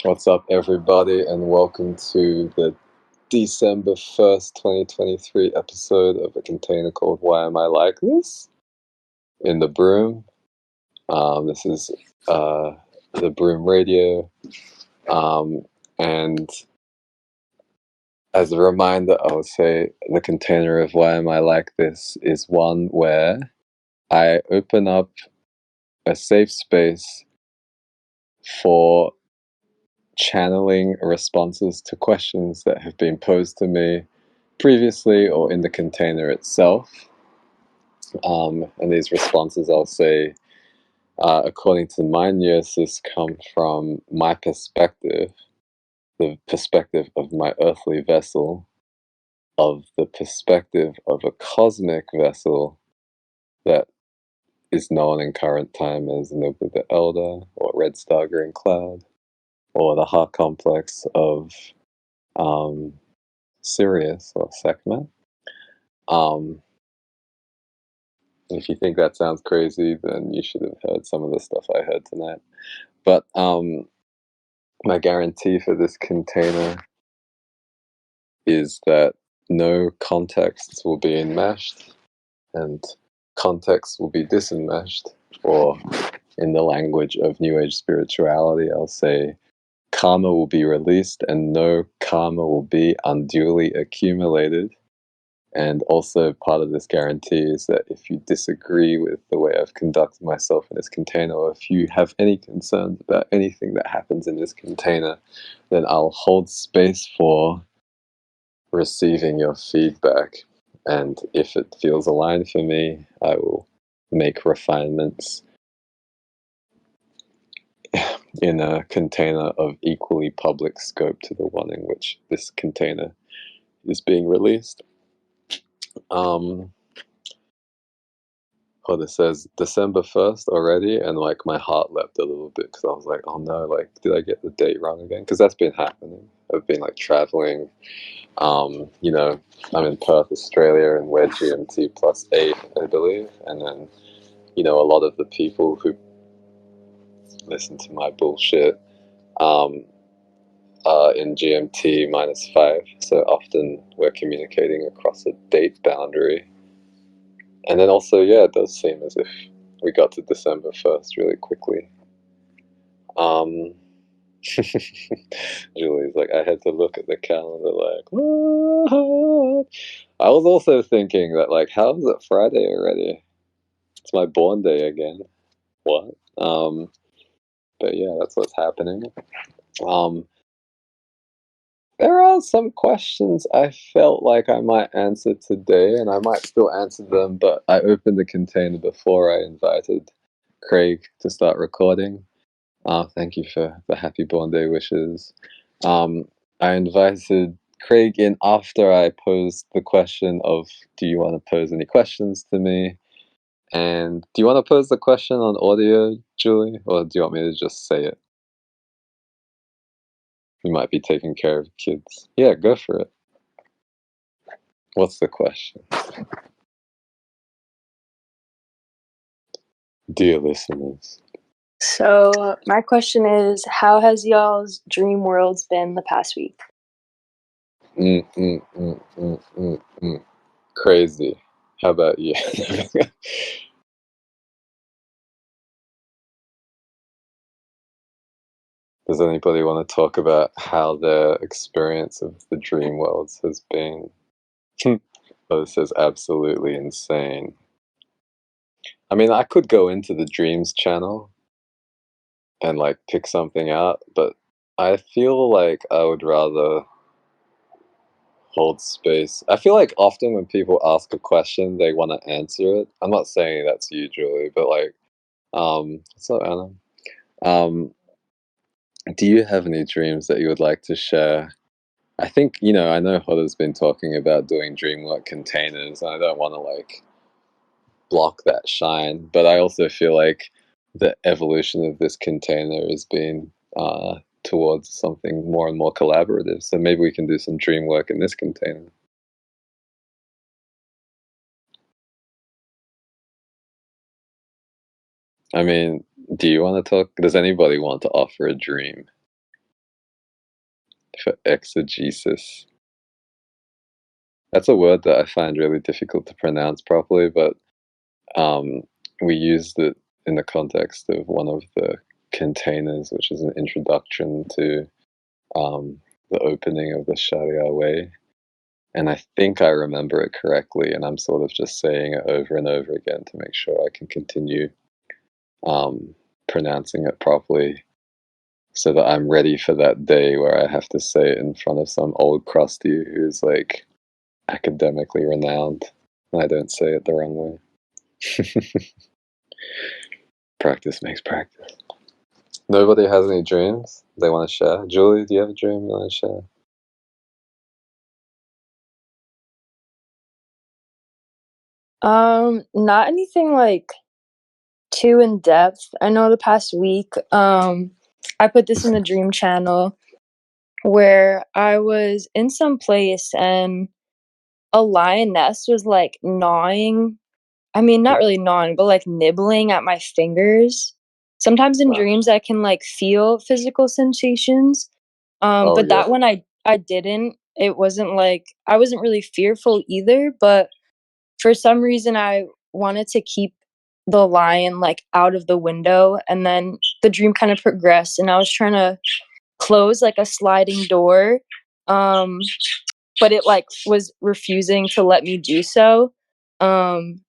What's up, everybody, and welcome to the December 1st, 2023 episode of a container called Why Am I Like This? In the Broom. This is the Broom Radio. And as a reminder, I would say the container of Why Am I Like This is one where I open up a safe space for channeling responses to questions that have been posed to me previously or in the container itself. And these responses, I'll say, according to my gnosis, come from my perspective, the perspective of my earthly vessel, of the perspective of a cosmic vessel that is known in current time as Nubu the Elder, or Red Star Green Cloud, or the heart complex of Sirius or Sekhmet. If you think that sounds crazy, then you should have heard some of the stuff I heard tonight. But my guarantee for this container is that no contexts will be enmeshed and contexts will be disenmeshed, or in the language of New Age spirituality, I'll say karma will be released and no karma will be unduly accumulated. And also part of this guarantee is that if you disagree with the way I've conducted myself in this container, or if you have any concerns about anything that happens in this container, then I'll hold space for receiving your feedback. And if it feels aligned for me, I will make refinements in a container of equally public scope to the one in which this container is being released. It says December 1st already, and like my heart leapt a little bit because I was like, oh no, like did I get the date wrong again? Because that's been happening. I've been like traveling. I'm in Perth, Australia, and we're GMT +8, I believe. And then, a lot of the people who listen to my bullshit are in GMT -5. So often we're communicating across a date boundary. And then also, yeah, it does seem as if we got to December 1st really quickly. Julie's like, I had to look at the calendar like, what? I was also thinking that, like, how is it Friday already? It's my born day again. What? But yeah, that's what's happening. There are some questions I felt like I might answer today, and I might still answer them, but I opened the container before I invited Craig to start recording. Thank you for the happy born day wishes. I invited Craig in after I posed the question of, do you want to pose any questions to me? And do you want to pose the question on audio, Julie? Or do you want me to just say it? You might be taking care of kids. Yeah, go for it. What's the question? Dear listeners. So my question is, how has y'all's dream worlds been the past week? Crazy. How about you? Does anybody want to talk about how their experience of the dream worlds has been? Oh, this is absolutely insane. I mean, I could go into the dreams channel and like pick something out, but I feel like I would rather hold space. I feel like often when people ask a question, they want to answer it. I'm not saying that's you, Julie, but like, what's up, Anna? Do you have any dreams that you would like to share? I think, I know Hoda's been talking about doing dream work containers, and I don't want to like block that shine, but I also feel like the evolution of this container has been towards something more and more collaborative. So maybe we can do some dream work in this container. I mean, do you want to talk? Does anybody want to offer a dream? for exegesis. That's a word that I find really difficult to pronounce properly, but we used it in the context of one of the containers, which is an introduction to the opening of the Sharia way. And I think I remember it correctly, and I'm sort of just saying it over and over again to make sure I can continue pronouncing it properly, so that I'm ready for that day where I have to say it in front of some old crusty who's like academically renowned, and I don't say it the wrong way. Practice makes practice. Nobody has any dreams they want to share? Julie, do you have a dream you want to share? Not anything like too in depth. I know the past week, I put this in the dream channel where I was in some place and a lioness was like gnawing. I mean, not really gnawing, but like nibbling at my fingers. Sometimes in Wow. dreams I can like feel physical sensations. Oh, But yeah. that one I didn't. It wasn't like I wasn't really fearful either, but for some reason I wanted to keep the lion like out of the window, and then the dream kind of progressed and I was trying to close like a sliding door, um but it like was refusing to let me do so.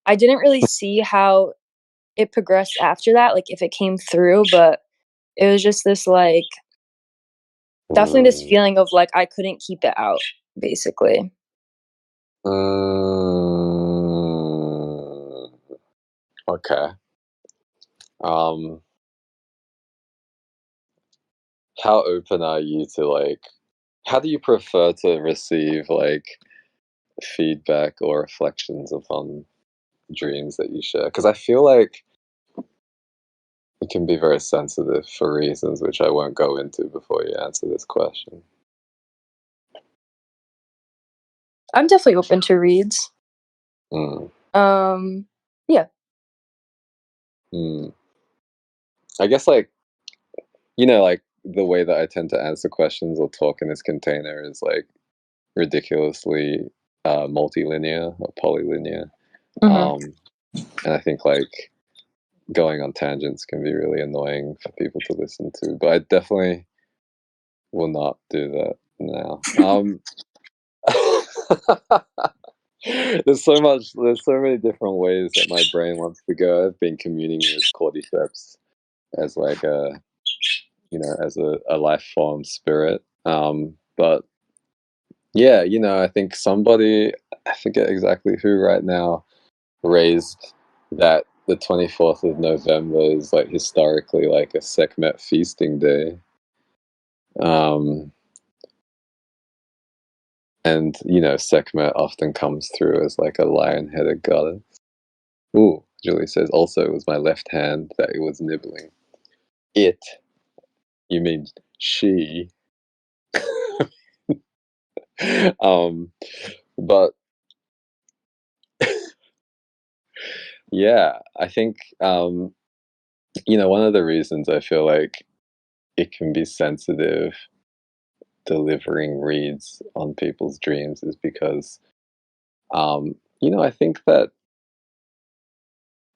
I didn't really see how it progressed after that, like if it came through, but it was just this like definitely this Mm. feeling of like I couldn't keep it out, basically. Mm. Okay. Um, how open are you to like? How do you prefer to receive like feedback or reflections upon dreams that you share? Because I feel like it can be very sensitive for reasons which I won't go into before you answer this question. I'm definitely open to reads. Mm. Um, yeah. Mm. I guess like like the way that I tend to answer questions or talk in this container is like ridiculously multilinear or polylinear. Mhm. Um, and I think like going on tangents can be really annoying for people to listen to, but I definitely will not do that now. There's so many different ways that my brain wants to go. I've been communing with cordyceps as like as a life form spirit. But yeah, I think somebody, I forget exactly who right now, raised that the 24th of November is like historically like a Sekhmet feasting day. Um, and Sekhmet often comes through as like a lion-headed goddess. Ooh, Julie says also it was my left hand that it was nibbling. It, you mean she? um, but yeah, I think one of the reasons I feel like it can be sensitive delivering reads on people's dreams is because I think that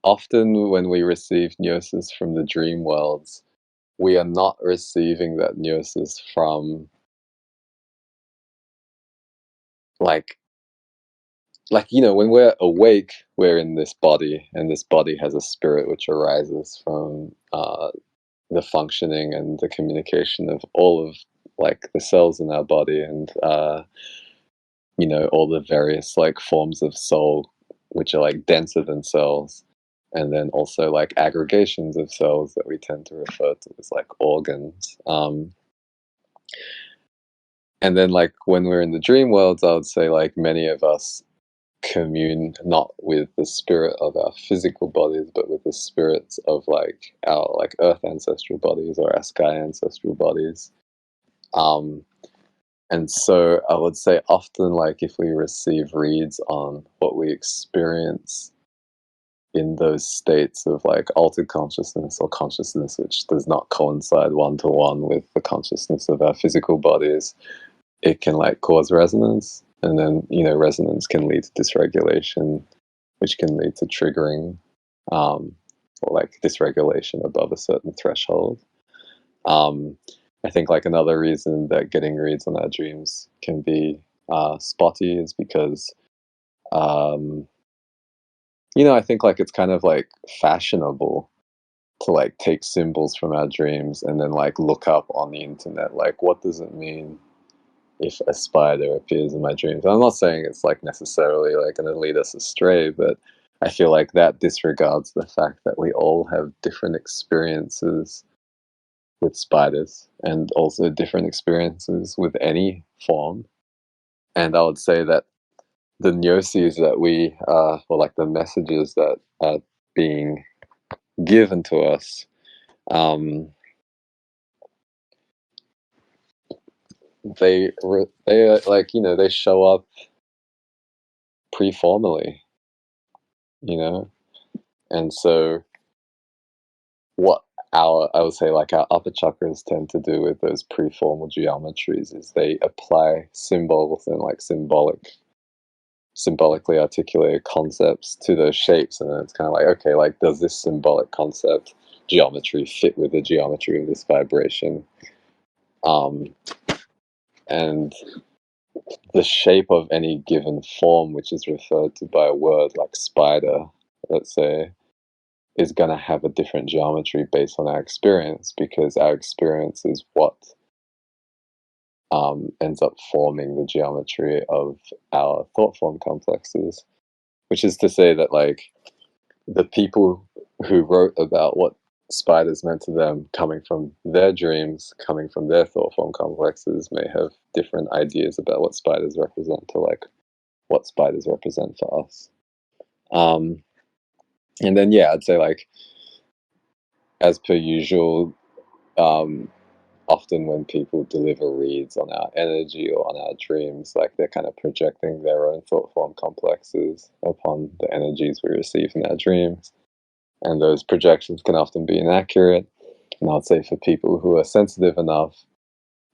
often when we receive gnosis from the dream worlds, we are not receiving that gnosis from like when we're awake, we're in this body, and this body has a spirit which arises from the functioning and the communication of all of like the cells in our body, and all the various like forms of soul which are like denser than cells, and then also like aggregations of cells that we tend to refer to as like organs. And then like when we're in the dream worlds, I would say like many of us commune not with the spirit of our physical bodies, but with the spirits of like our like earth ancestral bodies or our sky ancestral bodies. um and so I would say often like if we receive reads on what we experience in those states of like altered consciousness or consciousness which does not coincide one to one with the consciousness of our physical bodies, it can like cause resonance, and then resonance can lead to dysregulation, which can lead to triggering, or like dysregulation above a certain threshold. I think like another reason that getting reads on our dreams can be spotty is because I think like it's kind of like fashionable to like take symbols from our dreams and then like look up on the internet like, what does it mean if a spider appears in my dreams? I'm not saying it's like necessarily like going to lead us astray, but I feel like that disregards the fact that we all have different experiences with spiders and also different experiences with any form. And I would say that the gnoses that or like the messages that are being given to us, they are like, they show up pre-formally, and so what I would say like our upper chakras tend to do with those pre-formal geometries is they apply symbols and like symbolically articulated concepts to those shapes, and then it's kind of like, okay, like does this symbolic concept geometry fit with the geometry of this vibration? And the shape of any given form, which is referred to by a word like spider, let's say, is going to have a different geometry based on our experience, because our experience is what ends up forming the geometry of our thought form complexes. Which is to say that like the people who wrote about what spiders meant to them coming from their dreams, coming from their thought form complexes, may have different ideas about what spiders represent to like what spiders represent for us. And then yeah, I'd say like as per usual, often when people deliver reads on our energy or on our dreams, like they're kind of projecting their own thought form complexes upon the energies we receive in our dreams. And those projections can often be inaccurate. And I'd say for people who are sensitive enough,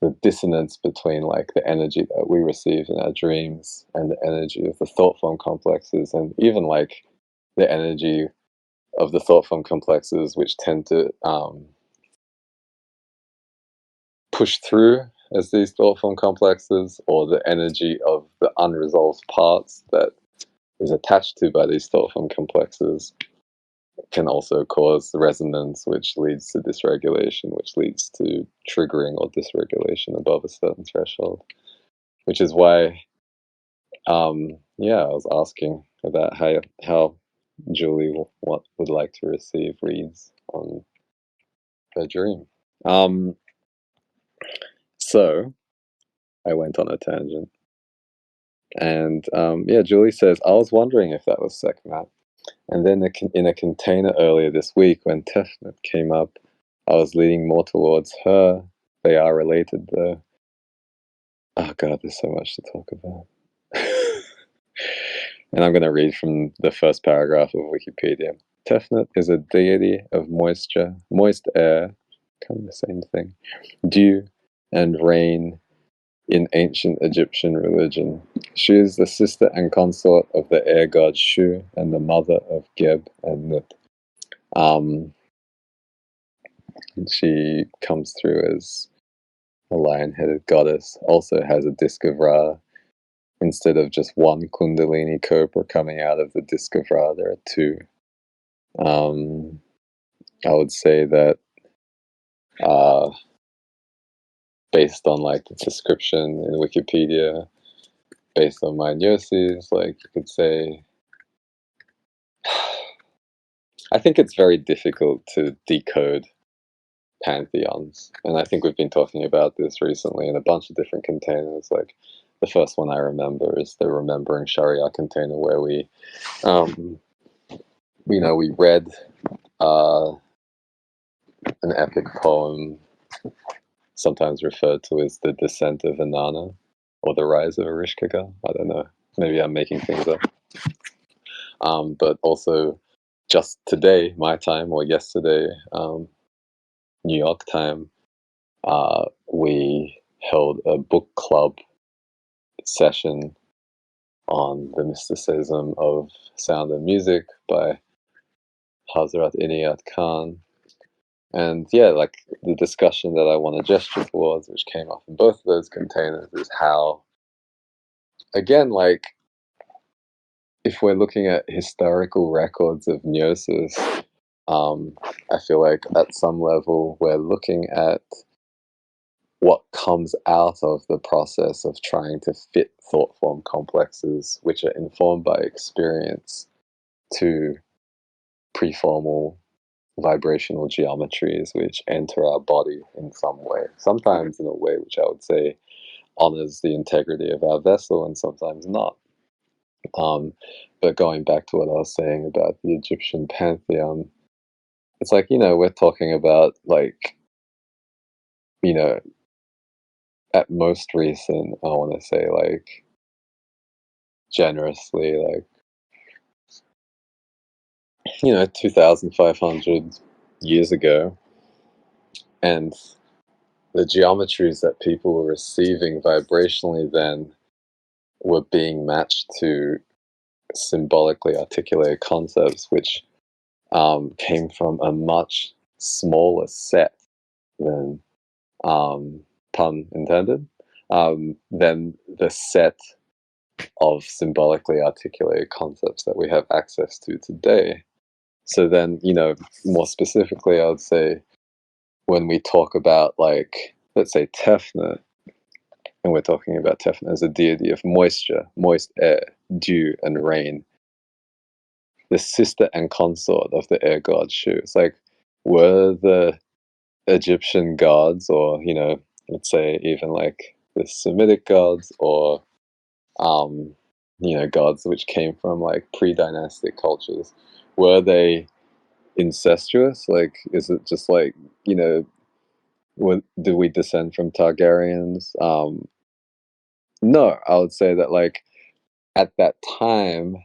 the dissonance between like the energy that we receive in our dreams and the energy of the thought form complexes, and even like the energy of the thought form complexes which tend to push through as these thought form complexes, or the energy of the unresolved parts that is attached to by these thought form complexes, can also cause resonance, which leads to dysregulation, which leads to triggering or dysregulation above a certain threshold. Which is why, I was asking about how Julie would like to receive reads on her dream. So I went on a tangent, and Julie says, I was wondering if that was Sekhmet. And then in a container earlier this week, when Tefnut came up, I was leaning more towards her. They are related, though. Oh god, there's so much to talk about. And I'm going to read from the first paragraph of Wikipedia. Tefnut is a deity of moisture, moist air, kind of the same thing, dew, and rain in ancient Egyptian religion. She is the sister and consort of the air god Shu and the mother of Geb and Nut. She comes through as a lion-headed goddess, also has a disc of Ra. Instead of just one Kundalini cobra coming out of the disc of Ra, there are two. I would say that based on like the description in Wikipedia, based on my gnosis, like you could say, I think it's very difficult to decode pantheons, and I think we've been talking about this recently in a bunch of different containers. Like the first one I remember is the Remembering Sharia container, where we read an epic poem, sometimes referred to as the Descent of Inanna or the Rise of Erishkigal. I don't know, maybe I'm making things up. But also just today, my time, or yesterday, New York time, we held a book club session on the mysticism of sound and music by Hazrat Inayat Khan. And yeah, like the discussion that I want to gesture towards, which came up in both of those containers, is how, again, like if we're looking at historical records of gnosis, I feel like at some level we're looking at what comes out of the process of trying to fit thought form complexes, which are informed by experience, to preformal vibrational geometries which enter our body in some way, sometimes in a way which I would say honors the integrity of our vessel and sometimes not. But going back to what I was saying about the Egyptian pantheon, it's like, we're talking about, like, at most recent, I want to say, like, generously, like, 2,500 years ago. And the geometries that people were receiving vibrationally then were being matched to symbolically articulated concepts, which came from a much smaller set than, pun intended, than the set of symbolically articulated concepts that we have access to today. So then, more specifically, I would say when we talk about, like, let's say Tefnut, and we're talking about Tefnut as a deity of moisture, moist air, dew, and rain, the sister and consort of the air god Shu. It's like, were the Egyptian gods, or, let's say even like the Semitic gods, or, gods which came from like pre-dynastic cultures, were they incestuous? Like, is it just like, do we descend from Targaryens? No, I would say that, like, at that time,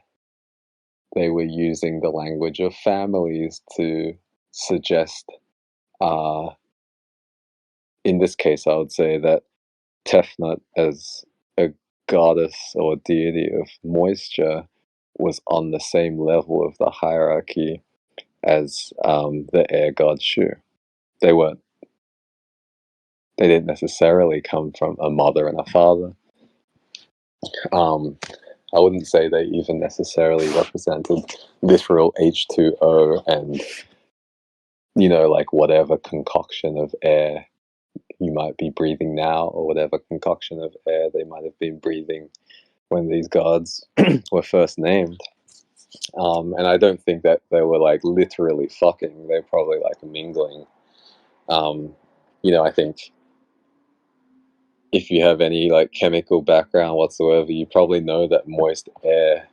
they were using the language of families to suggest, in this case, I would say that Tefnut, as a goddess or deity of moisture, was on the same level of the hierarchy as the air god Shu. They weren't. They didn't necessarily come from a mother and a father. I wouldn't say they even necessarily represented literal H2O and, like whatever concoction of air you might be breathing now, or whatever concoction of air they might have been breathing when these gods were first named. And I don't think that they were like literally fucking. They're probably like mingling. I think if you have any like chemical background whatsoever, you probably know that moist air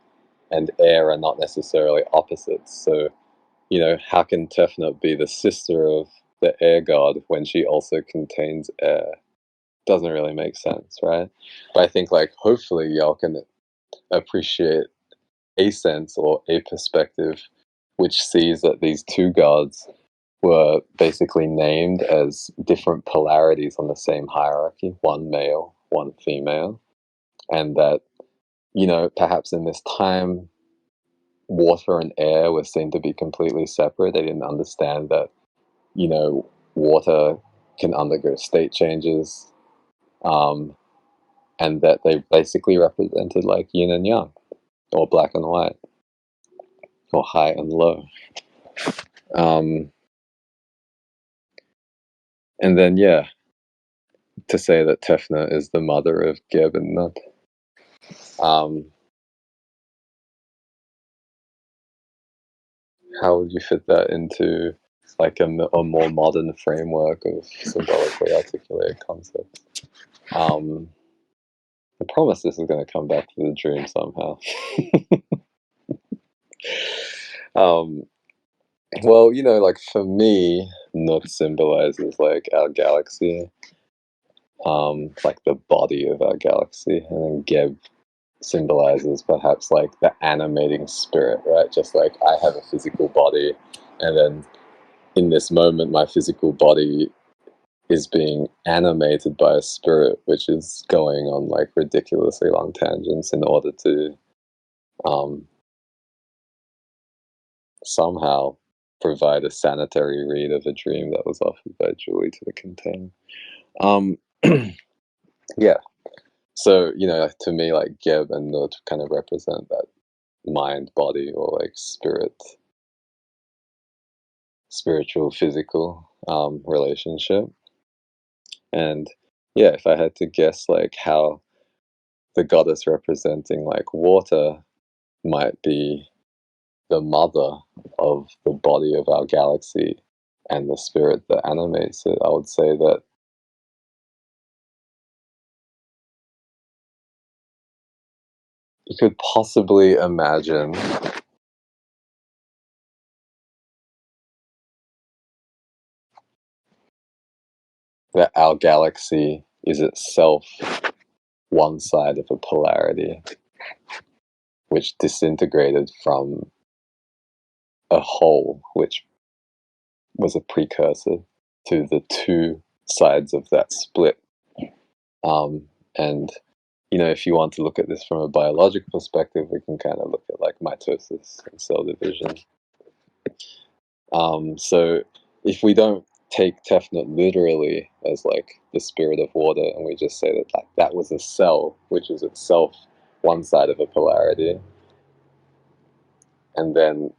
and air are not necessarily opposites. So, how can Tefnut be the sister of the air god when she also contains air? Doesn't really make sense, right? But I think, like, hopefully y'all can appreciate a sense or a perspective which sees that these two gods were basically named as different polarities on the same hierarchy, one male, one female, and that, perhaps in this time, water and air were seen to be completely separate. They didn't understand that, water can undergo state changes, and that they basically represented like yin and yang, or black and white, or high and low. And then, yeah, to say that Tefnut is the mother of Geb and Nut. How would you fit that into like a more modern framework of symbolically articulated concepts? I promise this is going to come back to the dream somehow. Well, like for me, Nut symbolizes like our galaxy, like the body of our galaxy, and then Geb symbolizes perhaps like the animating spirit, right? Just like I have a physical body, and then in this moment, my physical body is being animated by a spirit which is going on like ridiculously long tangents in order to somehow provide a sanitary read of a dream that was offered by Julie to the container. Yeah. So, to me, like Geb and Nut kind of represent that mind, body, or like spiritual, physical relationship. And yeah, if I had to guess like how the goddess representing like water might be the mother of the body of our galaxy and the spirit that animates it, I would say that you could possibly imagine that our galaxy is itself one side of a polarity which disintegrated from a whole which was a precursor to the two sides of that split. And if you want to look at this from a biological perspective, we can kind of look at like mitosis and cell division. So if we don't take Tefnut literally as like the spirit of water, and we just say that like that was a cell, which is itself one side of a polarity, and then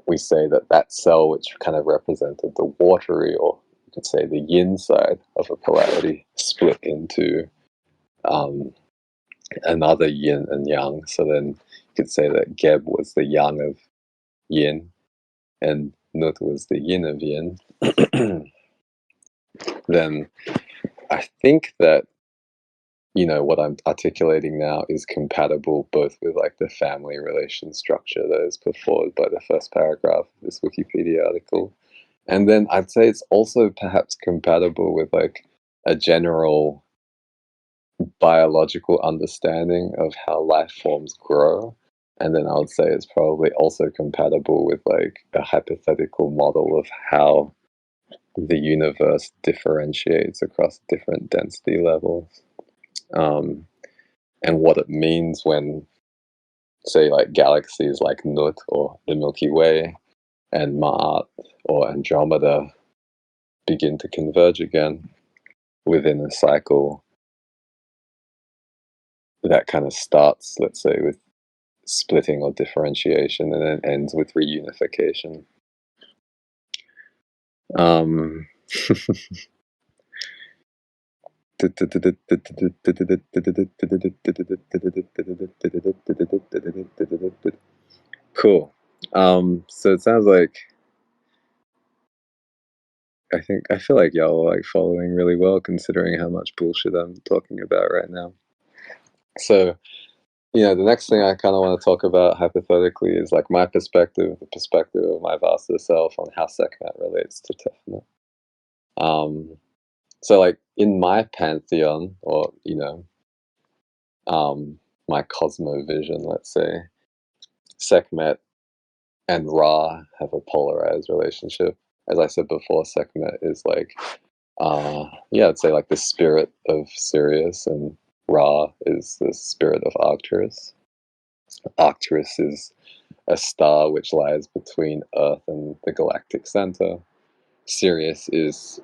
we say that that cell, which kind of represented the watery, or you could say the yin side of a polarity, split into another yin and yang. So then you could say that Geb was the yang of yin, and Nut was the yin of yin. Then I think that what I'm articulating now is compatible both with like the family relation structure that is put forward by the first paragraph of this Wikipedia article. And then I'd say it's also perhaps compatible with like a general biological understanding of how life forms grow. And then I would say it's probably also compatible with like a hypothetical model of how the universe differentiates across different density levels. And what it means when, say, like galaxies like Nut or the Milky Way and Ma'at or Andromeda begin to converge again within a cycle that kind of starts, let's say, with splitting or differentiation and then ends with reunification. Cool. So it sounds like I feel like y'all are like following really well considering how much bullshit I'm talking about right now. So, the next thing I kind of want to talk about hypothetically is like my perspective, the perspective of my vaster self on how Sekhmet relates to Tefnut. So like in my pantheon, or my cosmovision, let's say, Sekhmet and Ra have a polarized relationship. As I said before, Sekhmet is like, I'd say like the spirit of Sirius, and Ra is the spirit of Arcturus. Arcturus is a star which lies between Earth and the galactic center. Sirius is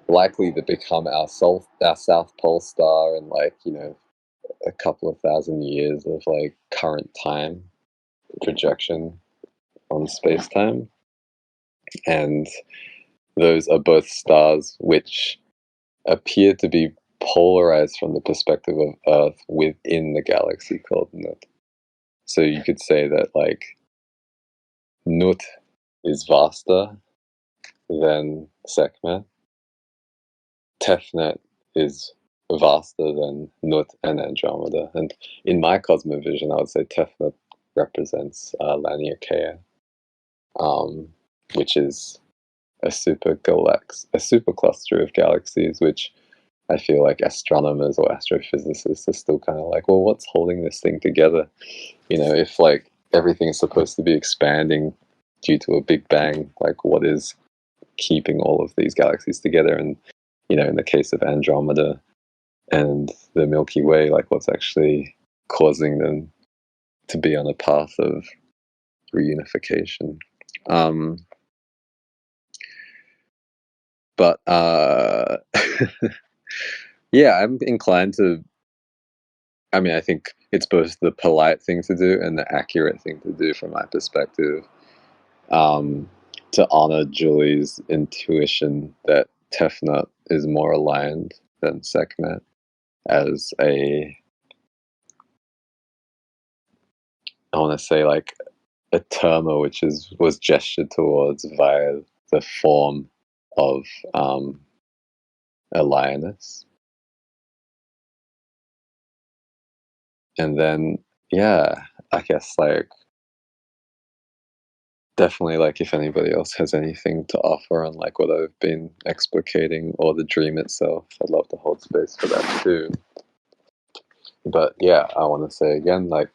likely to become our South Pole star in like, a couple of thousand years of like current time projection on space-time. And those are both stars which appear to be polarized from the perspective of Earth within the galaxy called Nut. So you could say that like Nut is vaster than Sekhmet. Tefnet is vaster than Nut and Andromeda. And in my cosmovision, I would say Tefnet represents Laniakea, which is a supercluster of galaxies, which I feel like astronomers or astrophysicists are still kind of like, well, what's holding this thing together? If like everything is supposed to be expanding due to a big bang, like what is keeping all of these galaxies together, and in the case of Andromeda and the Milky Way, like what's actually causing them to be on a path of reunification. But yeah, I'm inclined to. I mean, I think it's both the polite thing to do and the accurate thing to do from my perspective, to honor Julie's intuition that Tefnut is more aligned than Sekhmet as I want to say, like a terma which was gestured towards via the form of a lioness. And then, yeah, I guess, like, definitely, like, if anybody else has anything to offer on, like, what I've been explicating or the dream itself, I'd love to hold space for that too. But yeah, I want to say again, like,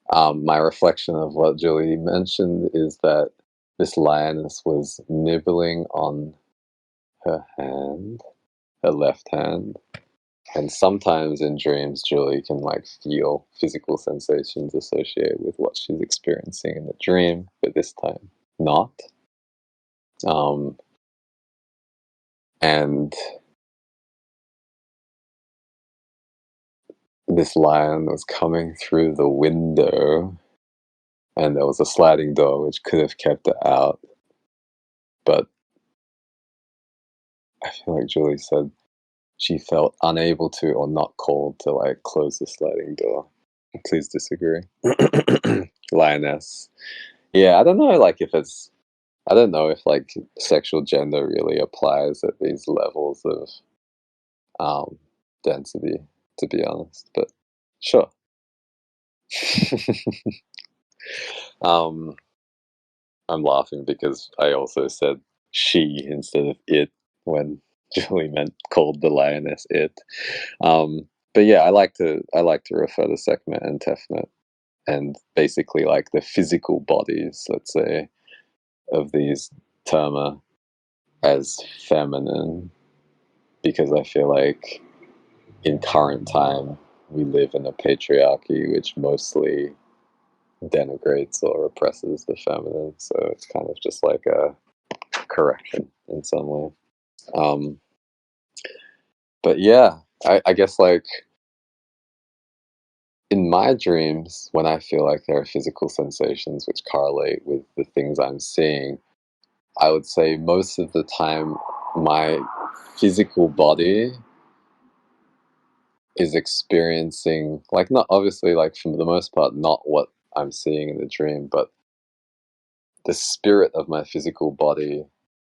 my reflection of what Julie mentioned is that this lioness was nibbling on her hand, her left hand. And sometimes in dreams, Julie can, like, feel physical sensations associated with what she's experiencing in the dream, but this time not. And this lion was coming through the window, and there was a sliding door which could have kept it out. But I feel like Julie said she felt unable to, or not called to, like, close the sliding door. Please disagree. Lioness. Yeah, I don't know, like, I don't know if, like, sexual gender really applies at these levels of density, to be honest, but sure. um, I'm laughing because I also said she instead of it when Julie called the lioness it. But yeah, I like to refer to Sekhmet and Tefnut and basically, like, the physical bodies, let's say, of these terma as feminine, because I feel like in current time we live in a patriarchy which mostly denigrates or oppresses the feminine, so it's kind of just like a correction in some way. But yeah, I guess, like, in my dreams, when I feel like there are physical sensations which correlate with the things I'm seeing, I would say most of the time my physical body is experiencing, like, not obviously, like, for the most part, not what I'm seeing in the dream, but the spirit of my physical body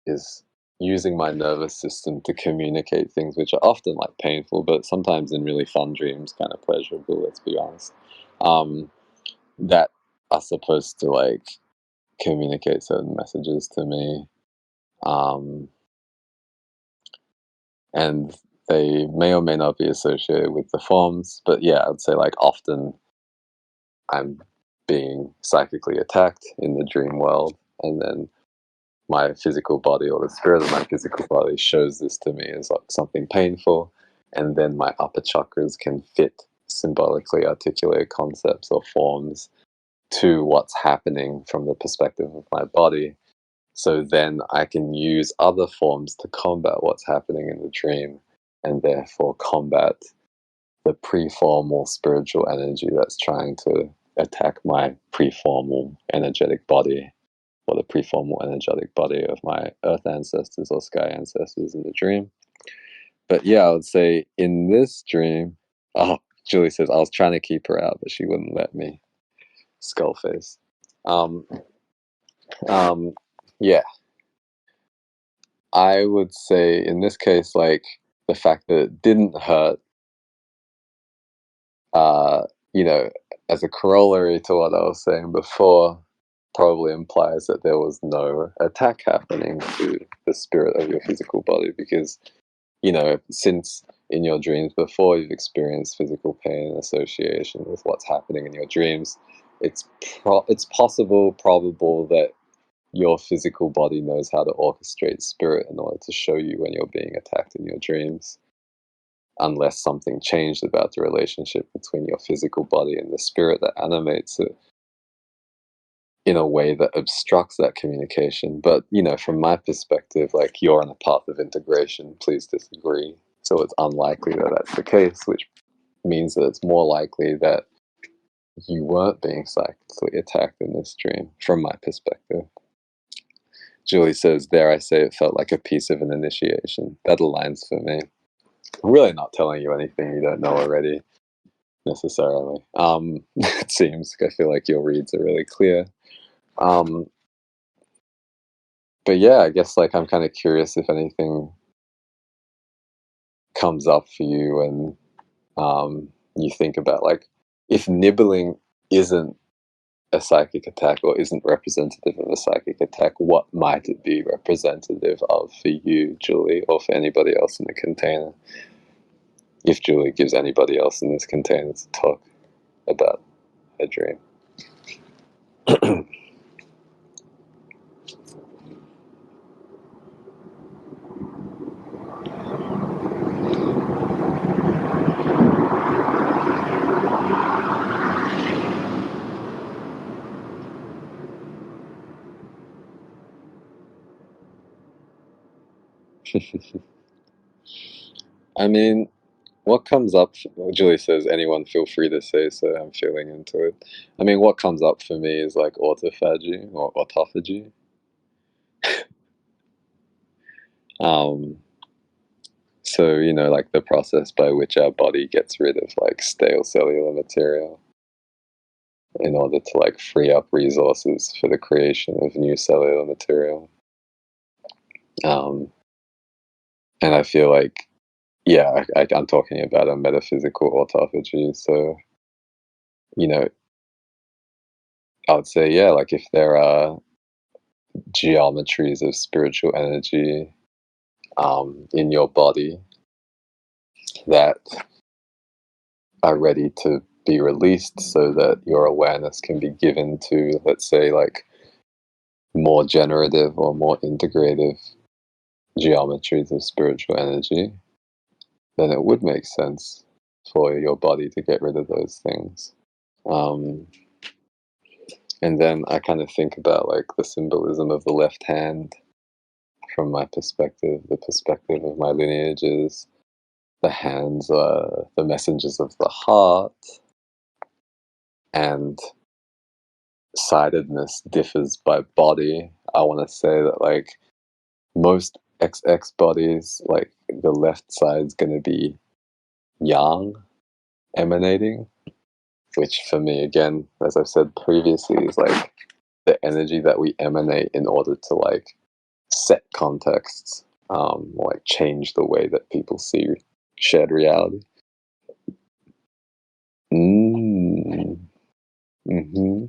is using my nervous system to communicate things which are often, like, painful, but sometimes in really fun dreams, kind of pleasurable, let's be honest, that are supposed to, like, communicate certain messages to me. And they may or may not be associated with the forms, but yeah, I'd say, like, often I'm being psychically attacked in the dream world, and then my physical body, or the spirit of my physical body, shows this to me as, like, something painful, and then my upper chakras can fit symbolically articulated concepts or forms to what's happening from the perspective of my body. So then I can use other forms to combat what's happening in the dream, and therefore combat the preformal spiritual energy that's trying to attack my preformal energetic body, or the preformal energetic body of my earth ancestors or sky ancestors in the dream. But yeah, I would say in this dream, oh, Julie says I was trying to keep her out, but she wouldn't let me. Skull face. Um, yeah, I would say in this case, like, the fact that it didn't hurt, uh, you know, as a corollary to what I was saying before, probably implies that there was no attack happening to the spirit of your physical body, because, since in your dreams before you've experienced physical pain in association with what's happening in your dreams, it's possible, probable that your physical body knows how to orchestrate spirit in order to show you when you're being attacked in your dreams, unless something changed about the relationship between your physical body and the spirit that animates it in a way that obstructs that communication. But, from my perspective, like, you're on a path of integration, please disagree. So it's unlikely that that's the case, which means that it's more likely that you weren't being psychically attacked in this dream, from my perspective. Julie says, dare I say, it felt like a piece of an initiation. That aligns for me. I'm really not telling you anything you don't know already, necessarily. It seems. I feel like your reads are really clear. But yeah, I guess, like, I'm kind of curious if anything comes up for you and you think about, like, if nibbling isn't a psychic attack or isn't representative of a psychic attack, what might it be representative of for you, Julie, or for anybody else in the container? If Julie gives anybody else in this container to talk about her dream. I mean, what comes up, Julie says, anyone feel free to say so, I'm feeling into it. I mean, what comes up for me is like autophagy or autophagy. So, like the process by which our body gets rid of like stale cellular material in order to like free up resources for the creation of new cellular material. And I feel like, yeah, I'm talking about a metaphysical autophagy. So, you know, I would say, yeah, like if there are geometries of spiritual energy in your body that are ready to be released so that your awareness can be given to, let's say, like more generative or more integrative geometries of spiritual energy, then it would make sense for your body to get rid of those things. Um, and then I kind of think about like the symbolism of the left hand from my perspective, the perspective of my lineages. The hands are the messengers of the heart, and sidedness differs by body. I want to say that like most XX bodies, like the left side's going to be yang emanating, which for me, again, as I've said previously, is like the energy that we emanate in order to like set contexts, like change the way that people see shared reality. Mm. Mm-hmm.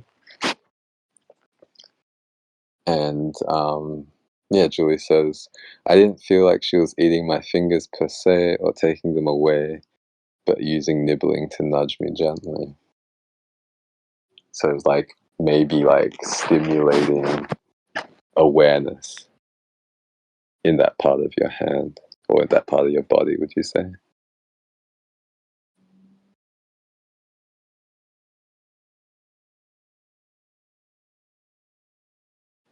And yeah, Julie says, I didn't feel like she was eating my fingers per se or taking them away, but using nibbling to nudge me gently. So it's like maybe like stimulating awareness in that part of your hand or in that part of your body, would you say?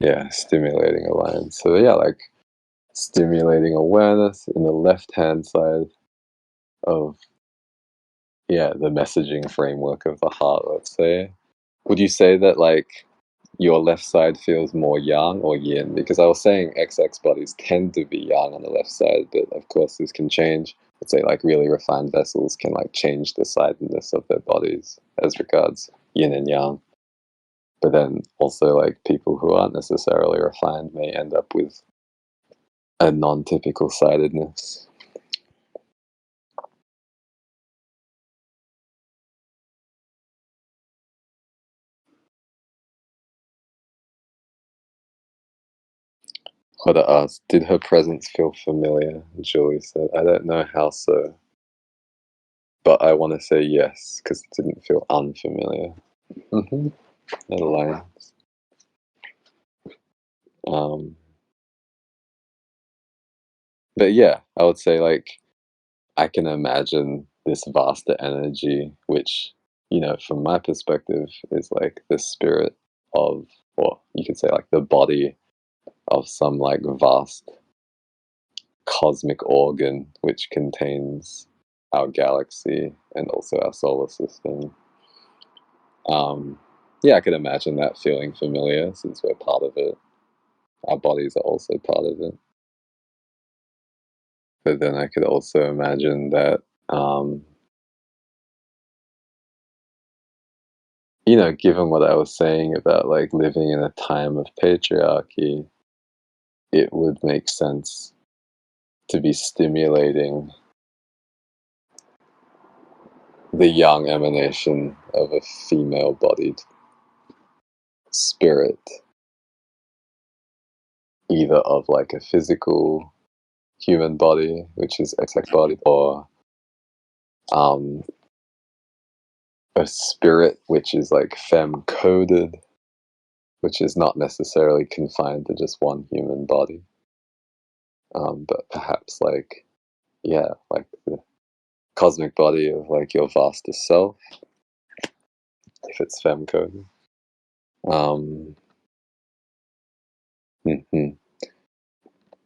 Yeah, stimulating awareness. So yeah, like stimulating awareness in the left hand side of, yeah, the messaging framework of the heart, let's say. Would you say that like your left side feels more yang or yin? Because I was saying XX bodies tend to be yang on the left side, but of course this can change. Let's say like really refined vessels can like change the sidedness of their bodies as regards yin and yang. But then also like people who aren't necessarily refined may end up with a non-typical sidedness. Hoda asked, did her presence feel familiar? Julie said, I don't know how so, but I want to say yes, because it didn't feel unfamiliar. Mm-hmm. That aligns. Um, but yeah, I would say like I can imagine this vaster energy, which, from my perspective, is like the spirit of, or you could say like the body of some like vast cosmic organ which contains our galaxy and also our solar system. Um, yeah, I could imagine that feeling familiar since we're part of it. Our bodies are also part of it. But then I could also imagine that, given what I was saying about like living in a time of patriarchy, it would make sense to be stimulating the young emanation of a female bodied spirit, either of like a physical human body, which is exact body, or um, a spirit which is like femme coded, which is not necessarily confined to just one human body, but perhaps like, yeah, like the cosmic body of like your vastest self, if it's femme coded. Um, mhm.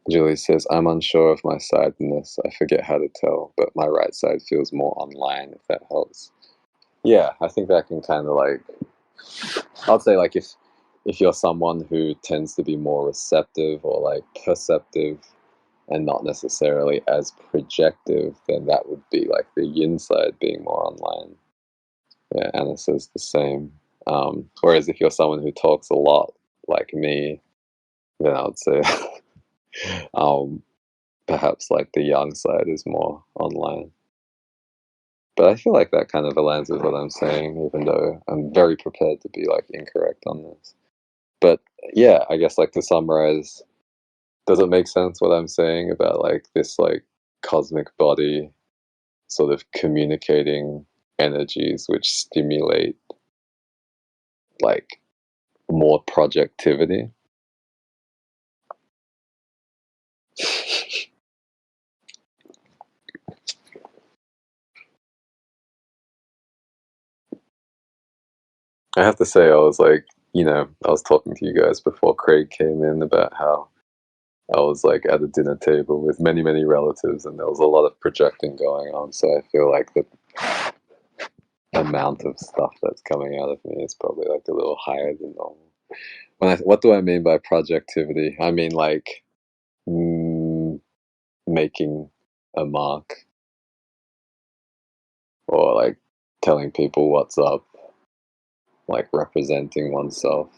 Julie says, I'm unsure of my side in this. I forget how to tell, but my right side feels more online, if that helps. Yeah, I think that can kind of like, I'd say like if you're someone who tends to be more receptive or like perceptive and not necessarily as projective, then that would be like the yin side being more online. Yeah, Anna says the same. Whereas if you're someone who talks a lot like me, then I would say um, perhaps like the yang side is more online. But I feel like that kind of aligns with what I'm saying, even though I'm very prepared to be like incorrect on this. But yeah, I guess like to summarize, does it make sense what I'm saying about like this like cosmic body sort of communicating energies which stimulate like more projectivity? I have to say, I was like, I was talking to you guys before Craig came in about how I was like at a dinner table with many, many relatives, and there was a lot of projecting going on. So I feel like the amount of stuff that's coming out of me is probably like a little higher than normal. What do I mean by projectivity? I mean like making a mark, or like telling people what's up, like representing oneself.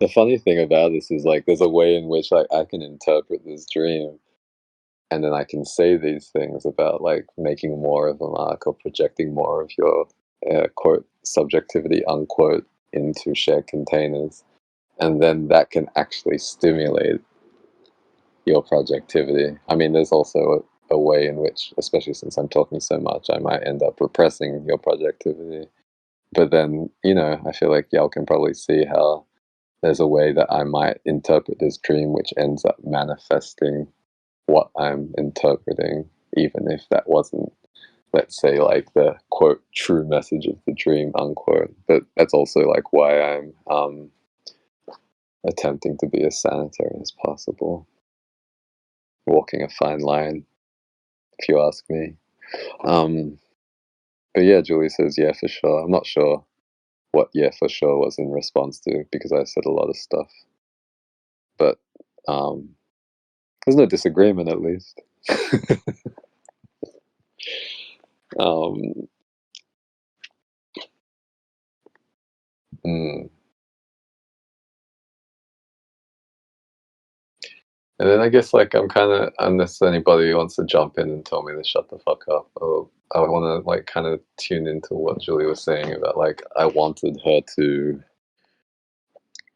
The funny thing about this is like there's a way in which like I can interpret this dream, and then I can say these things about like making more of a mark or projecting more of your quote subjectivity unquote into shared containers, and then that can actually stimulate your projectivity. I mean, there's also a way in which, especially since I'm talking so much, I might end up repressing your projectivity. But then, I feel like y'all can probably see how there's a way that I might interpret this dream which ends up manifesting what I'm interpreting, even if that wasn't, let's say, like the quote true message of the dream unquote. But that's also like why I'm attempting to be as sanitary as possible, walking a fine line, if you ask me. Um, but yeah, Julie says yeah for sure. I'm not sure what yeah for sure was in response to, because I said a lot of stuff, but um, there's no disagreement at least. um, mm. And then I guess like I'm kind of, unless anybody wants to jump in and tell me to shut the fuck up, or I want to like kind of tune into what Julie was saying about like I wanted her to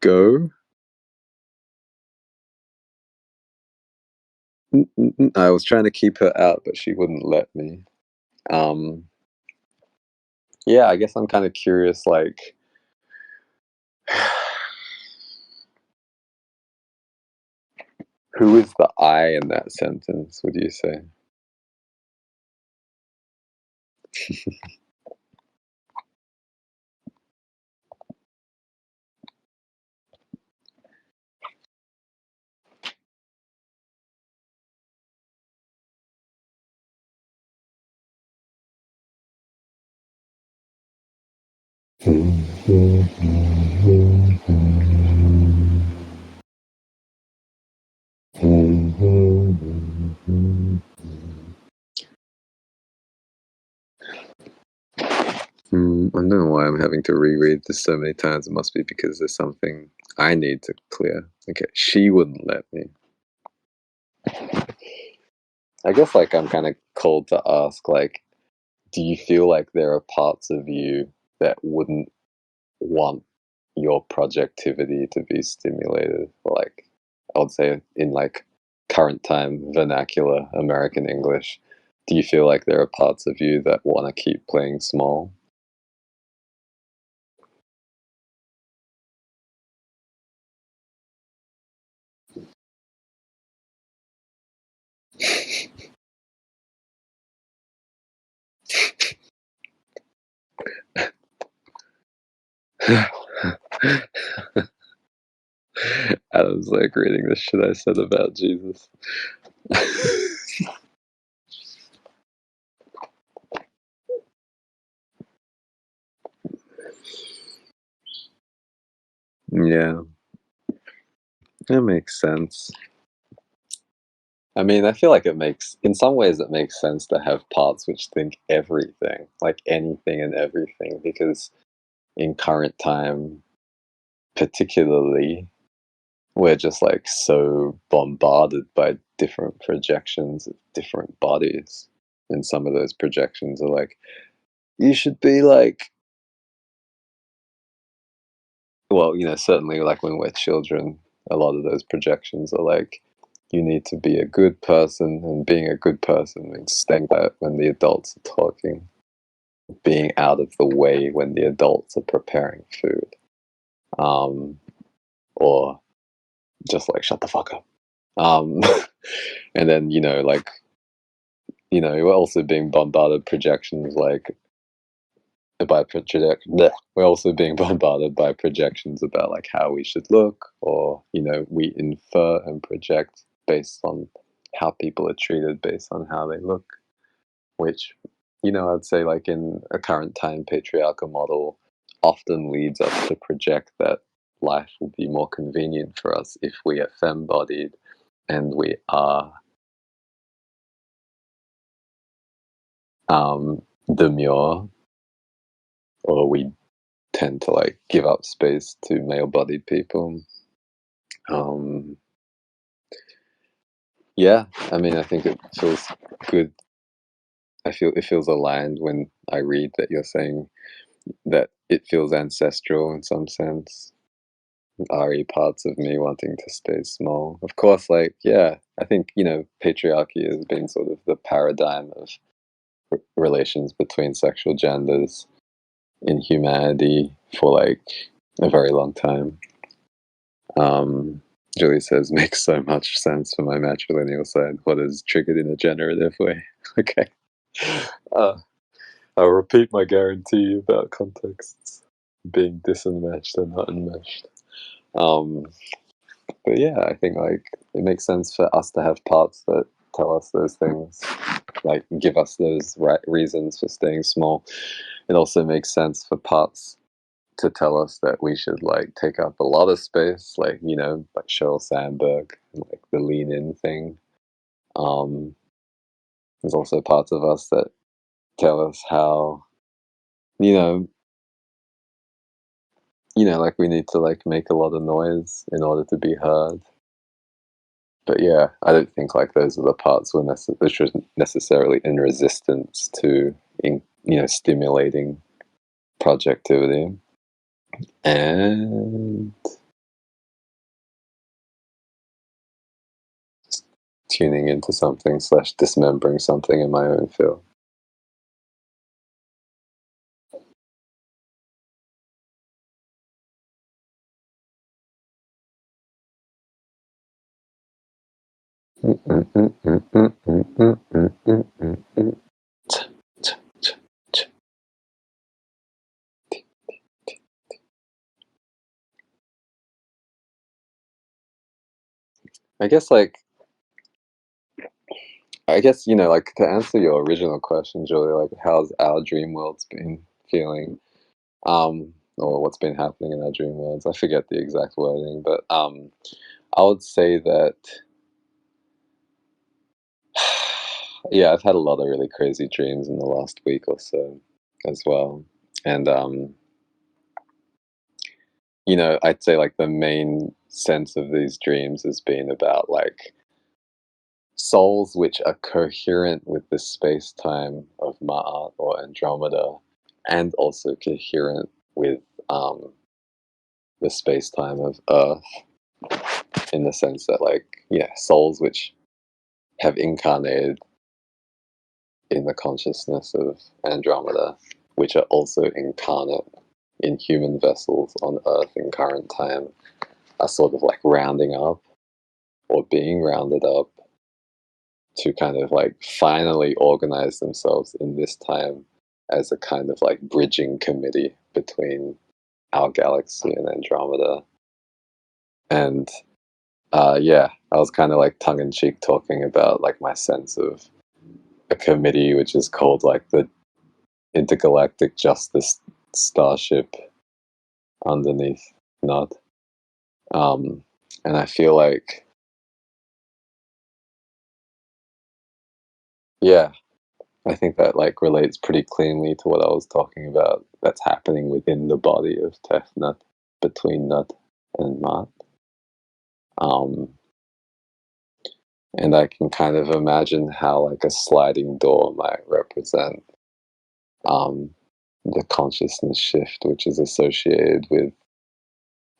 go. I was trying to keep her out, but she wouldn't let me. Um, yeah, I guess I'm kind of curious, like Who is the I in that sentence, would you say? I don't know why I'm having to reread this so many times. It must be because there's something I need to clear. Okay, she wouldn't let me. I guess like I'm kind of called to ask, like, do you feel like there are parts of you that wouldn't want your projectivity to be stimulated? Like, I would say in like current time vernacular American English, do you feel like there are parts of you that want to keep playing small? Adam's like reading the shit I said about Jesus. Yeah, that makes sense. I mean, I feel like in some ways, it makes sense to have parts which think everything, like anything and everything, because in current time, particularly, we're just like so bombarded by different projections of different bodies. And some of those projections are like, you should be like, well, certainly like when we're children, a lot of those projections are like, you need to be a good person, and being a good person means staying quiet when the adults are talking, being out of the way when the adults are preparing food, um, or just like shut the fuck up. Um, and then like we're also being bombarded projections like we're also being bombarded by projections about like how we should look, or we infer and project based on how people are treated based on how they look, which I'd say like in a current time patriarchal model often leads us to project that life will be more convenient for us if we are femme-bodied and we are demure, or we tend to like give up space to male-bodied people. Um, yeah, I mean, I think it feels good. I feel it feels aligned when I read that you're saying that it feels ancestral in some sense. RE parts of me wanting to stay small. Of course, like, yeah, I think, patriarchy has been sort of the paradigm of relations between sexual genders in humanity for like a very long time. Um, Julie says, makes so much sense for my matrilineal side. What is triggered in a generative way? Okay. Uh, I'll repeat my guarantee about contexts being disenmeshed and not enmeshed. Um, but yeah, I think like it makes sense for us to have parts that tell us those things, like give us those right reasons for staying small. It also makes sense for parts to tell us that we should like take up a lot of space, like like Sheryl Sandberg, like the lean in thing. Um, there's also parts of us that tell us how you know like we need to like make a lot of noise in order to be heard. But yeah, I don't think like those are the parts which are necessarily in resistance to stimulating projectivity. And tuning into something / dismembering something in my own field. I guess like I guess, you know, like to answer your original question, Julie, like how's our dream worlds been feeling? Or what's been happening in our dream worlds. I forget the exact wording, but I would say that yeah, I've had a lot of really crazy dreams in the last week or so as well. And you know, I'd say like the main sense of these dreams has been about like souls which are coherent with the space time of Ma'at or Andromeda, and also coherent with um, the space time of Earth, in the sense that, like, yeah, souls which have incarnated in the consciousness of Andromeda, which are also incarnate in human vessels on Earth in current time, are sort of like rounding up or being rounded up to kind of like finally organize themselves in this time as a kind of like bridging committee between our galaxy and Andromeda. And yeah, I was kind of like tongue in cheek talking about like my sense of a committee which is called like the Intergalactic Justice Starship underneath Nut. And I feel like, yeah, I think that like relates pretty cleanly to what I was talking about that's happening within the body of Tefnut, between Nut and Mat. Um, and I can kind of imagine how like a sliding door might represent um, the consciousness shift, which is associated with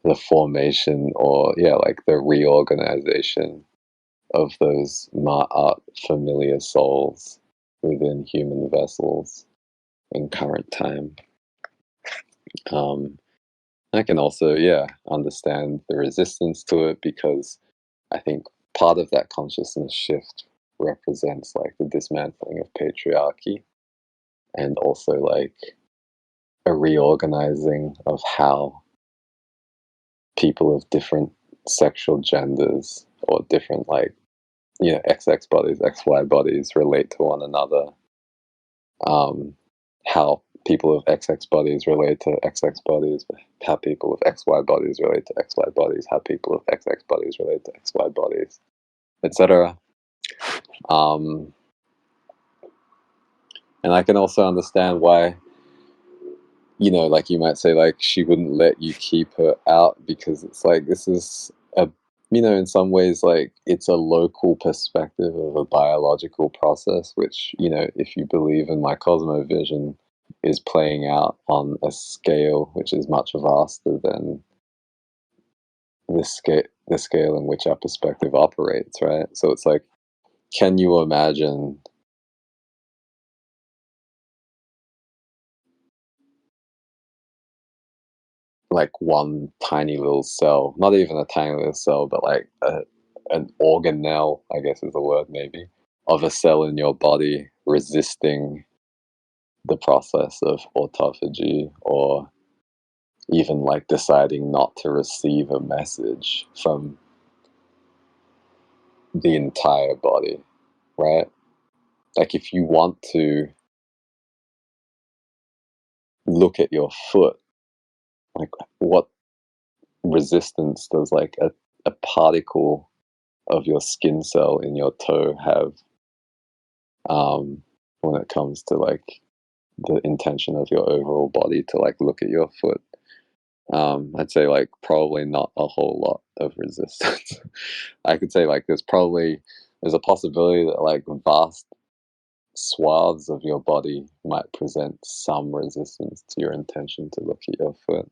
the formation or, yeah, like the reorganization of those Ma'at familiar souls within human vessels in current time. Um, I can also, yeah, understand the resistance to it because I think part of that consciousness shift represents like the dismantling of patriarchy and also like a reorganizing of how people of different sexual genders or different like, you know, XX bodies, XY bodies relate to one another. How people of XX bodies relate to XX bodies, how people of XY bodies relate to XY bodies, how people of XX bodies relate to XY bodies, etc. Um, and I can also understand why, you know, like you might say, like she wouldn't let you keep her out because it's like this is a, you know, in some ways, like it's a local perspective of a biological process, which, you know, if you believe in my cosmovision, is playing out on a scale which is much vaster than the scale in which our perspective operates, right? So it's like, can you imagine like one tiny little cell, not even a tiny little cell, but like an organelle, I guess is the word maybe, of a cell in your body resisting the process of autophagy, or even like deciding not to receive a message from the entire body, right? Like if you want to look at your foot, like what resistance does like a particle of your skin cell in your toe have when it comes to like the intention of your overall body to like look at your foot? I'd say like probably not a whole lot of resistance. I could say like there's a possibility that like vast swaths of your body might present some resistance to your intention to look at your foot,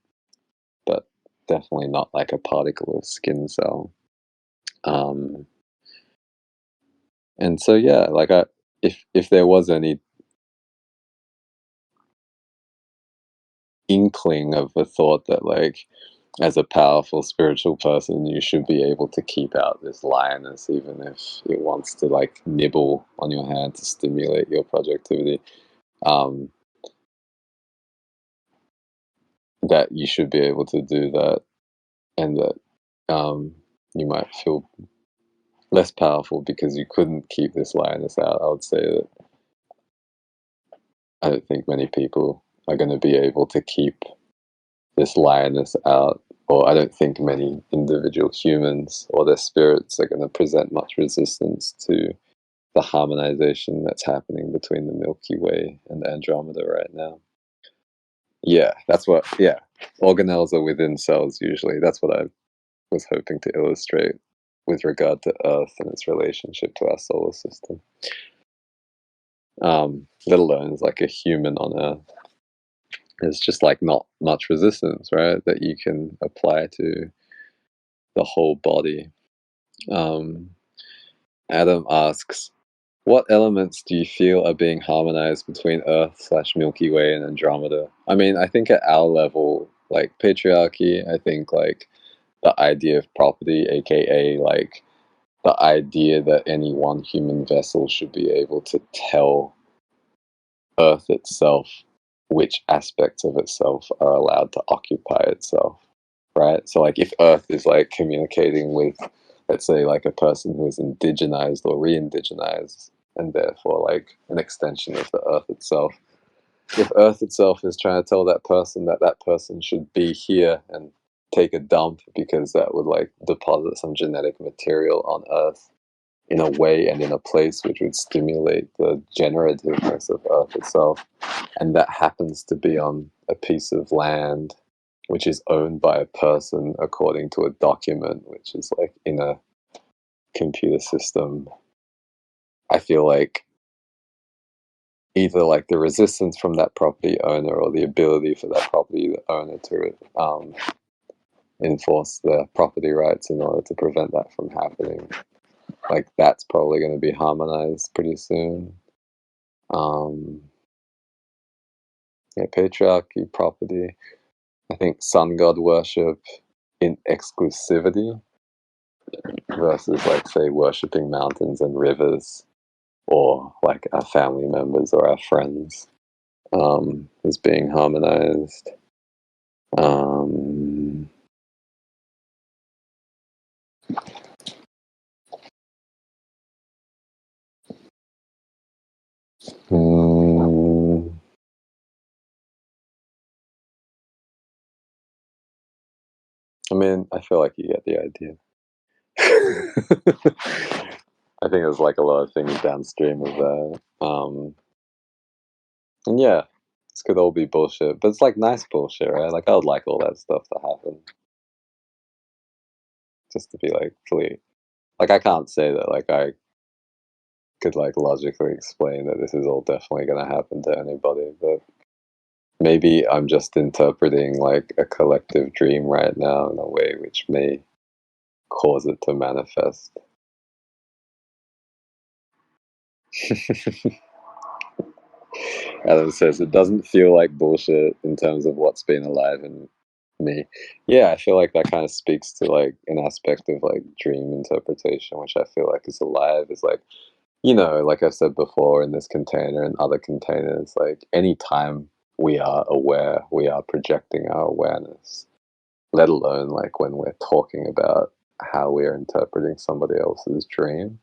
but definitely not like a particle of skin cell. Um, and so yeah, like if there was any inkling of the thought that like as a powerful spiritual person you should be able to keep out this lioness even if it wants to like nibble on your hand to stimulate your projectivity, um, that you should be able to do that, and that you might feel less powerful because you couldn't keep this lioness out. I would say that I don't think many people are going to be able to keep this lioness out, or I don't think many individual humans or their spirits are going to present much resistance to the harmonization that's happening between the Milky Way and Andromeda right now. Yeah, that's what, yeah. Organelles are within cells usually. That's what I was hoping to illustrate with regard to Earth and its relationship to our solar system. Let alone as like a human on Earth. There's just like not much resistance, right, that you can apply to the whole body. Adam asks, what elements do you feel are being harmonized between Earth/Milky Way and Andromeda? I mean, I think at our level, like patriarchy, I think like the idea of property, aka like the idea that any one human vessel should be able to tell Earth itself which aspects of itself are allowed to occupy itself, right? So like if Earth is like communicating with, let's say, like a person who is indigenized or re-indigenized, and therefore like an extension of the Earth itself, if Earth itself is trying to tell that person that that person should be here and take a dump because that would like deposit some genetic material on Earth in a way and in a place which would stimulate the generativeness of Earth itself, and that happens to be on a piece of land which is owned by a person according to a document which is like in a computer system, I feel like either like the resistance from that property owner or the ability for that property owner to enforce their property rights in order to prevent that from happening, like that's probably going to be harmonized pretty soon. Yeah, patriarchy, property. I think sun god worship in exclusivity versus like say worshipping mountains and rivers or like our family members or our friends is being harmonized. Um, mm, I mean, I feel like you get the idea. I think there's like a lot of things downstream of that. And yeah, this could all be bullshit, but it's like nice bullshit, right? Like I would like all that stuff to happen, just to be like fully. Like I can't say that like I could like logically explain that this is all definitely going to happen to anybody, but maybe I'm just interpreting like a collective dream right now in a way which may cause it to manifest. Adam says it doesn't feel like bullshit in terms of what's been alive in me. Yeah, I feel like that kind of speaks to like an aspect of like dream interpretation, which I feel like is alive. Is like, you know, like I said before, in this container and other containers, like anytime we are aware, we are projecting our awareness, let alone like when we're talking about how we're interpreting somebody else's dream.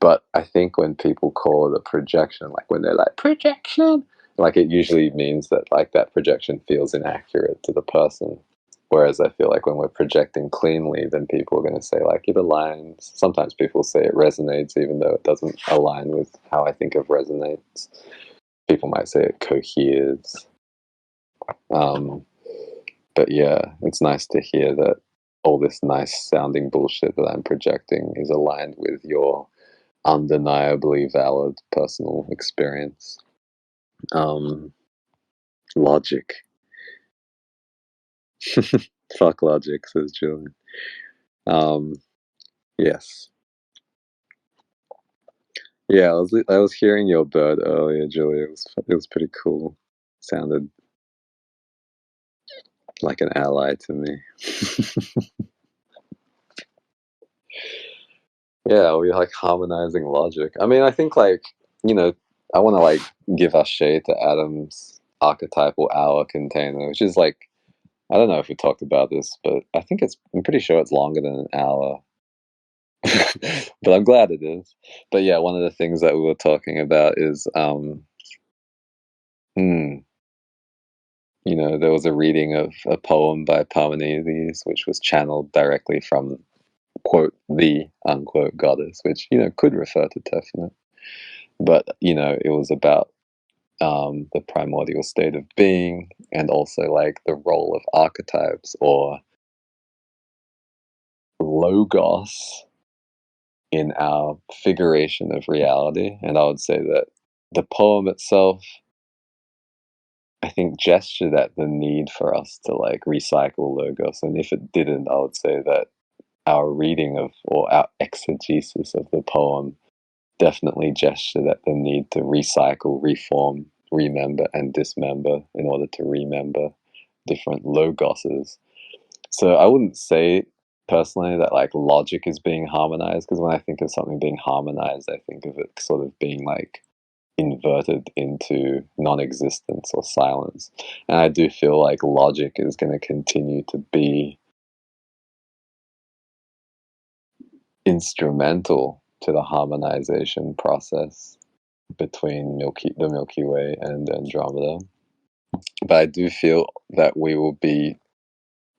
But I think when people call it a projection, like when they're like projection, like it usually means that like that projection feels inaccurate to the person. Whereas I feel like when we're projecting cleanly, then people are going to say like it aligns. Sometimes people say it resonates, even though it doesn't align with how I think of resonates. People might say it coheres. But yeah, it's nice to hear that all this nice sounding bullshit that I'm projecting is aligned with your undeniably valid personal experience. Logic. Fuck logic, says Julian. Um, yes. Yeah, I was hearing your bird earlier, Julia. It was pretty cool. Sounded like an ally to me. Yeah, we like harmonizing logic. I mean, I think like, you know, I want to like give a shade to Adam's archetypal hour container, which is like, I don't know if we talked about this, but I'm pretty sure it's longer than an hour. but I'm glad it is. But yeah, one of the things that we were talking about is, hmm, there was a reading of a poem by Parmenides, which was channeled directly from, quote, the unquote goddess, which, could refer to Tefnut. But, it was about the primordial state of being, and also like the role of archetypes or logos in our figuration of reality. And I would say that the poem itself, I think, gestured at the need for us to like recycle logos. And if it didn't, I would say that our reading of, or our exegesis of the poem definitely gestured at the need to recycle, reform, remember, and dismember in order to remember different logoses. So I wouldn't say personally that like logic is being harmonized, because when I think of something being harmonized, I think of it sort of being like inverted into non-existence or silence. And I do feel like logic is going to continue to be instrumental to the harmonization process between the Milky Way and Andromeda. But I do feel that we will be,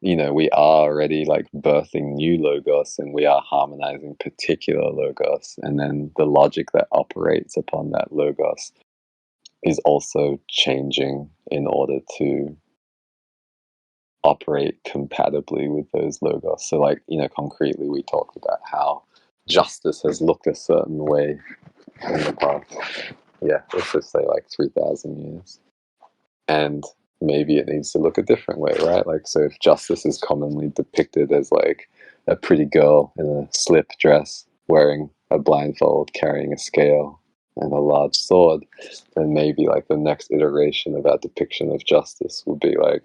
we are already like birthing new logos, and we are harmonizing particular logos. And then the logic that operates upon that logos is also changing in order to operate compatibly with those logos. So, like, concretely, we talked about how justice has looked a certain way in the past. Yeah, let's just say like 3,000 years. And maybe it needs to look a different way, right? Like, so if justice is commonly depicted as like a pretty girl in a slip dress, wearing a blindfold, carrying a scale and a large sword, then maybe like the next iteration of our depiction of justice would be like,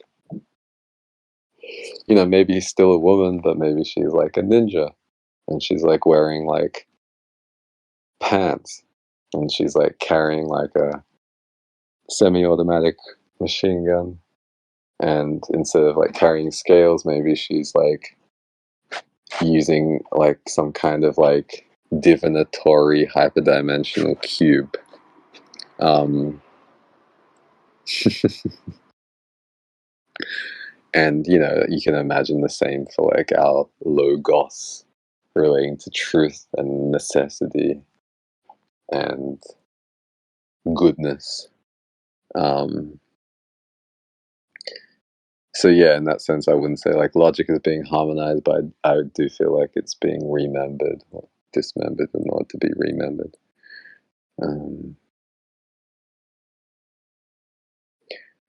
maybe still a woman, but maybe she's like a ninja, and she's like wearing like pants, and she's like carrying like a semi-automatic machine gun. And instead of like carrying scales, maybe she's like using like some kind of like divinatory hyperdimensional cube. Um, and you can imagine the same for like our logos relating to truth and necessity and goodness. Um, so yeah, in that sense, I wouldn't say like logic is being harmonized, but I do feel like it's being remembered or dismembered in order to be remembered. Um,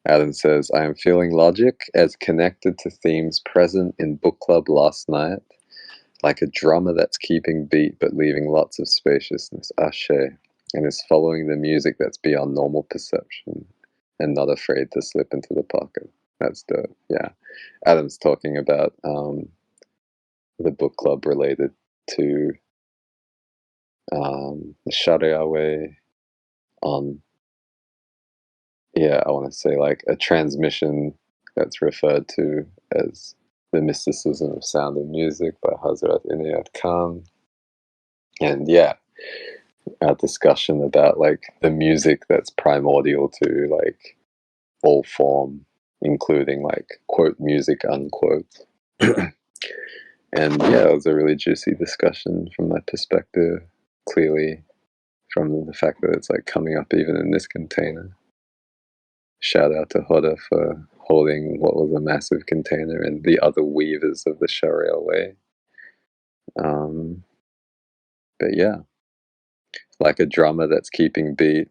Adam says, I am feeling logic as connected to themes present in book club last night, like a drummer that's keeping beat but leaving lots of spaciousness, ashe, and is following the music that's beyond normal perception and not afraid to slip into the pocket. That's dope. Yeah. Adam's talking about the book club related to the Sharia way on, yeah, I want to say like a transmission that's referred to as the mysticism of sound and music by Hazrat Inayat Khan. And yeah, our discussion about like the music that's primordial to like all form, including like quote music unquote. And yeah, it was a really juicy discussion from my perspective, clearly from the fact that it's like coming up even in this container. Shout out to Hoda for holding what was a massive container and the other weavers of the Sharia way. Um, but yeah, like a drummer that's keeping beat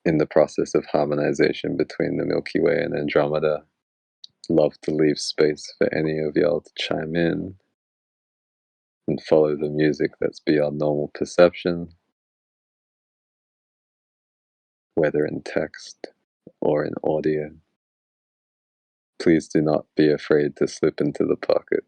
in the process of harmonization between the Milky Way and Andromeda. Love to leave space for any of y'all to chime in and follow the music that's beyond normal perception, whether in text or in audio. Please do not be afraid to slip into the pocket.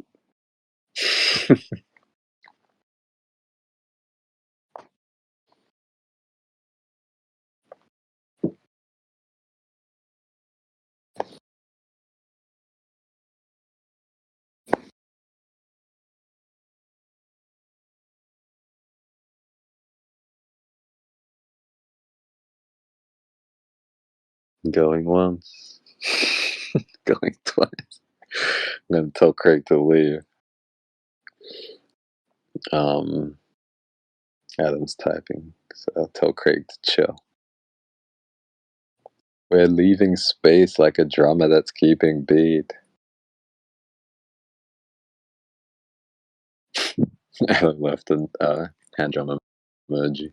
Going once. Going twice. I'm gonna tell Craig to leave. Adam's typing, so I'll tell Craig to chill. We're leaving space like a drummer that's keeping beat. Adam left a hand drum emoji.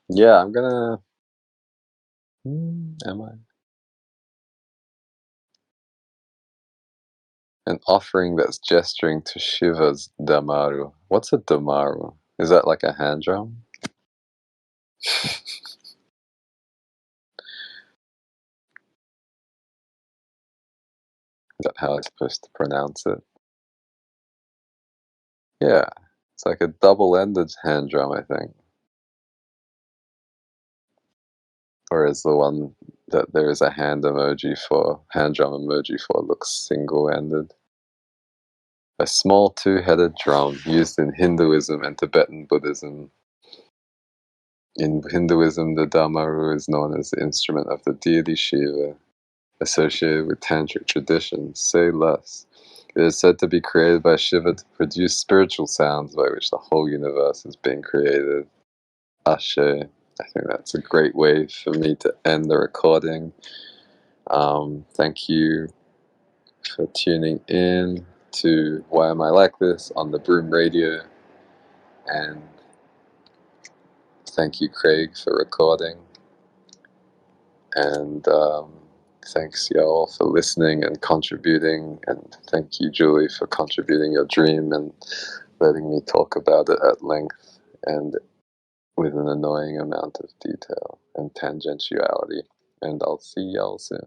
Yeah, I'm gonna. Am I? An offering that's gesturing to Shiva's Damaru. What's a Damaru? Is that like a hand drum? Is that how I'm supposed to pronounce it? Yeah, it's like a double-ended hand drum, I think. Whereas the one that there is a hand emoji for, hand drum emoji for, looks single-ended. A small two-headed drum used in Hinduism and Tibetan Buddhism. In Hinduism, the Damaru is known as the instrument of the deity Shiva, associated with tantric traditions. Say less. It is said to be created by Shiva to produce spiritual sounds by which the whole universe is being created. Ashe. I think that's a great way for me to end the recording. Thank you for tuning in to Why Am I Like This on the Broom Radio, and thank you, Craig, for recording, and thanks y'all for listening and contributing, and thank you, Julie, for contributing your dream and letting me talk about it at length and with an annoying amount of detail and tangentiality, and I'll see y'all soon.